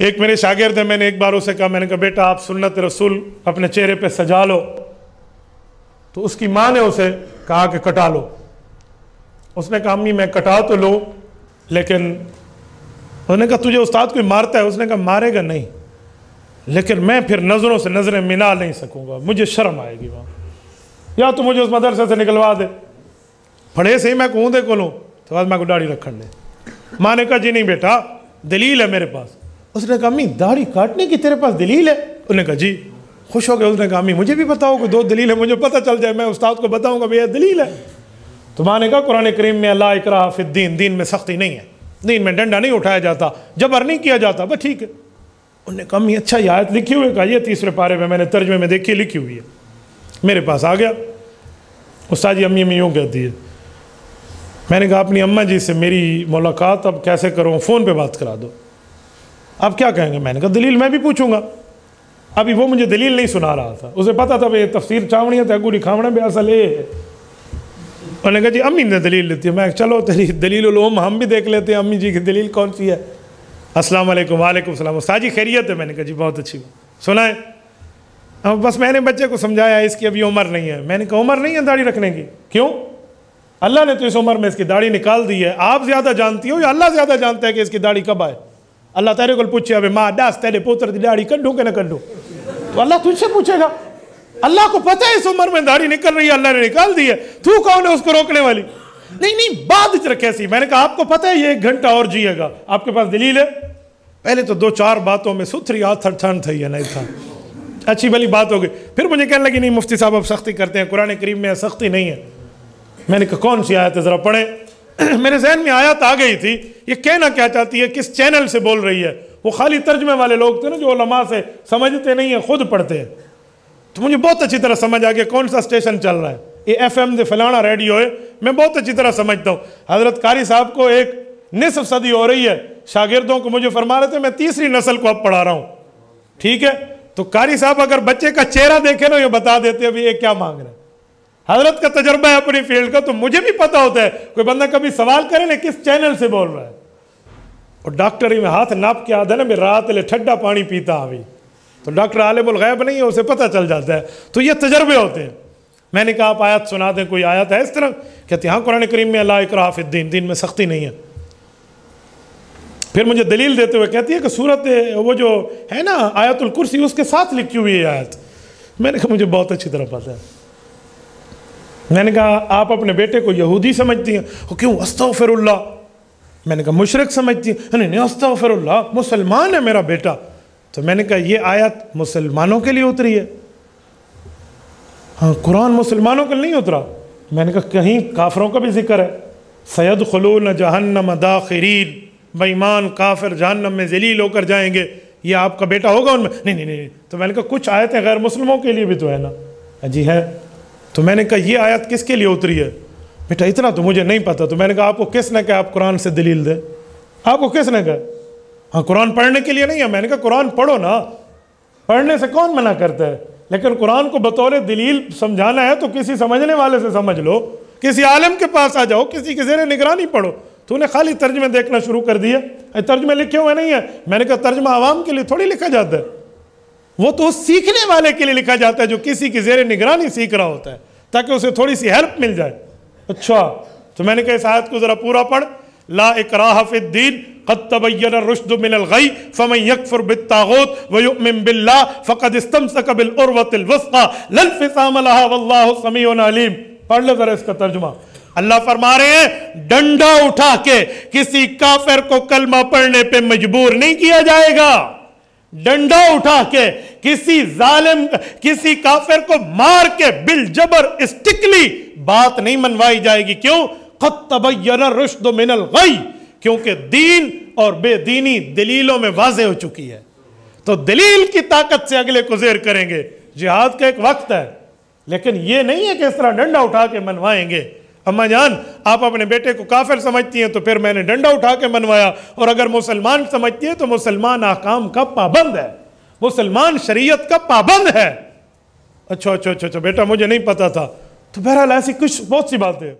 एक मेरे शागिर्द है, मैंने एक बार उसे कहा, मैंने कहा बेटा आप सुन्नत रसूल अपने चेहरे पे सजा लो, तो उसकी माँ ने उसे कहा कि कटा लो। उसने कहा अम्मी मैं कटा तो लो, लेकिन उन्होंने कहा तुझे उस्ताद कोई मारता है? उसने कहा मारेगा नहीं, लेकिन मैं फिर नज़रों से नज़रें मिला नहीं सकूंगा, मुझे शर्म आएगी वहाँ, या तो मुझे उस मदरसे से निकलवा दे, पढ़े से ही मैं कहूँ दे को लूँ तो बाद मैं को दाढ़ी रखने दे। माँ ने कहा जी नहीं बेटा दलील है मेरे पास। उसने कहा अम्मी दाढ़ी काटने की तेरे पास दलील है? उन्होंने कहा जी। खुश हो गए। उसने कहा अम्मी मुझे भी बताओ कोई दो दलील है, मुझे पता चल जाए, मैं उस्ताद को बताऊंगा भैया दलील है। तो माँ ने कहा कुरान करीम में अल्लाह इकराह फिद्दीन, दीन में सख्ती नहीं है, दीन में डंडा नहीं उठाया जाता, जबर नहीं किया जाता, बस ठीक है। उन्होंने कहा अम्मी अच्छा ये आयत लिखी हुई है? कहा ये 3रे पारे में मैंने तर्जमे में देखी लिखी हुई है। मेरे पास आ गया, उस्ताद जी अम्मी यूँ कहती है। मैंने कहा अपनी अम्मा जी से मेरी मुलाकात अब कैसे करूँ, फ़ोन पे बात करा दो। अब क्या कहेंगे? मैंने कहा दलील मैं भी पूछूंगा। अभी वो मुझे दलील नहीं सुना रहा था, उसे पता था भाई तफसीर चावणी है, तगुड़ी खावना भी असल है। उन्होंने कहा जी अम्मी ने दलील लेती है। मैं चलो तेरी दलील उलूम हम भी देख लेते हैं, अम्मी जी की दलील कौन सी है। अस्सलाम वालेकुम। वालेकुम सलाम। उस्ताद जी खैरियत है? मैंने कहा जी बहुत अच्छी बात। सुनाए? अब बस मैंने बच्चे को समझाया इसकी अभी उम्र नहीं है। मैंने कहा उम्र नहीं है दाढ़ी रखने की? क्यों? अल्लाह ने तो इस उम्र में इसकी दाढ़ी निकाल दी है। आप ज़्यादा जानती हो या अल्लाह ज़्यादा जानता है कि इसकी दाढ़ी कब आए? अल्लाह तेरे को पूछे अबे माँ दास तेरे पुत्र की दाढ़ी कड्डू के न कड्डू, तो अल्लाह तुझसे पूछेगा। अल्लाह को पता है इस उम्र में दाढ़ी निकल रही है, अल्लाह ने निकाल दी है, तू कौन है उसको रोकने वाली? नहीं नहीं बाद रखे सी। मैंने कहा आपको पता है ये 1 घंटा और जिएगा, आपके पास दलील है? पहले तो 2-4 बातों में सुथरी आथर ठंड थी या नहीं था, अच्छी भली बात हो गई। फिर मुझे कहने लगी नहीं मुफ्ती साहब अब सख्ती करते हैं, कुरान करीम में सख्ती नहीं है। मैंने कहा कौन सी आयत है ज़रा पढ़े। मेरे जहन में आयत आ गई थी, ये कहना क्या चाहती है, किस चैनल से बोल रही है। वो खाली तर्जमे वाले लोग थे ना जो उलमा से समझते नहीं है, खुद पढ़ते हैं। तो मुझे बहुत अच्छी तरह समझ आ गया कौन सा स्टेशन चल रहा है, ये FM से फलाना रेडियो है, मैं बहुत अच्छी तरह समझता हूँ। हज़रत कारी साहब को एक निसफ सदी हो रही है, शागिर्दों को मुझे फरमा रहे थे मैं 3री नस्ल को अब पढ़ा रहा हूँ, ठीक है। तो कारी साहब अगर बच्चे का चेहरा देखे ना ये बता देते अभी ये क्या मांग रहे हैं। हजरत का तजर्बा है अपनी फील्ड का, तो मुझे भी पता होता है कोई बंदा कभी सवाल करे ना किस चैनल से बोल रहा है। और डॉक्टर में हाथ नाप के आधा ना मैं रात ले ठंडा पानी पीता अभी, तो डॉक्टर आलिमुल गैब नहीं है, उसे पता चल जाता है। तो ये तजर्बे होते हैं। मैंने कहा आप आयत सुना दें, कोई आयत है इस तरह? कहते हाँ कुरान करीम में अल्लाह इकराह फिद्दीन, दीन में सख्ती नहीं है। फिर मुझे दलील देते हुए कहती है कि सूरत वो जो है ना आयतुल कुर्सी उसके साथ लिखी हुई है आयत। मैंने कहा मुझे बहुत अच्छी तरह पता है। मैंने कहा आप अपने बेटे को यहूदी समझती हैं? वो क्यों? अस्तगफिरुल्लाह। मैंने कहा मुशरिक समझती हैं? नहीं नहीं अस्तगफिरुल्लाह, मुसलमान है मेरा बेटा। तो मैंने कहा ये आयत मुसलमानों के लिए उतरी है? हाँ कुरान मुसलमानों के लिए नहीं उतरा। मैंने कहा कहीं काफिरों का भी जिक्र है, सयदखुलून जहन्नम दाखिरीन, बेईमान काफिर जहन्नम में जलील होकर जाएंगे, ये आपका बेटा होगा उनमें? नहीं नहीं नहीं। तो मैंने कहा कुछ आयतें गैर मुस्लिमों के लिए भी तो है ना? जी है। तो मैंने कहा ये आयत किसके लिए उतरी है? बेटा इतना तो मुझे नहीं पता। तो मैंने कहा आपको किसने कहा आप कुरान से दलील दें? आपको किसने कहा? हाँ कुरान पढ़ने के लिए नहीं है। मैंने कहा कुरान पढ़ो ना, पढ़ने से कौन मना करता है, लेकिन कुरान को बतौर दलील समझाना है तो किसी समझने वाले से समझ लो, किसी आलिम के पास आ जाओ, किसी के ज़ेरे निगरानी पढ़ो। तूने खाली तर्जमे देखना शुरू कर दिया, तर्जमे लिखे हुए नहीं है। मैंने कहा तर्जमा आवाम के लिए थोड़ी लिखा जाता है, वो तो सीखने वाले के लिए लिखा जाता है जो किसी की ज़ेरे निगरानी सीख रहा होता है, ताकि उसे थोड़ी सी हेल्प मिल जाए। अच्छा तो मैंने कहा इस आयत को ज़रा पूरा पढ़। ला इकराह फिद्दीन क़द तबय्यन रुश्द मिनल गय फमन यकफुर बित्तागूत व युमिन बिल्लाह फ़क़द इस्तमसक बिल उर्वतिल वस्क़ा ला इंफ़िसाम लहा वल्लाहु समीउन अलीम। पढ़ लो जरा इसका तर्जुमा। अल्लाह फरमा रहे हैं डंडा उठा के किसी काफिर को कलमा पढ़ने पे मजबूर नहीं किया जाएगा। डंडा उठा के किसी जालिम किसी काफिर को मार के बिल जबर स्टिकली बात नहीं मनवाई जाएगी। क्यों? क़द तबय्यन रुश्द मिनल गय, क्योंकि दीन और बेदीनी दलीलों में वाज़े हो चुकी है। तो दलील की ताकत से अगले को ज़ेर करेंगे। जिहाद का एक वक्त है, लेकिन ये नहीं है कि इस तरह डंडा उठा के मनवाएंगे। अम्मा जान आप अपने बेटे को काफिर समझती हैं तो फिर मैंने डंडा उठा के मनवाया, और अगर मुसलमान समझती है तो मुसलमान अहकाम का पाबंद है, मुसलमान शरीयत का पाबंद है। अच्छा अच्छा अच्छा अच्छा बेटा मुझे नहीं पता था। तो बहरहाल ऐसी कुछ बहुत सी बातें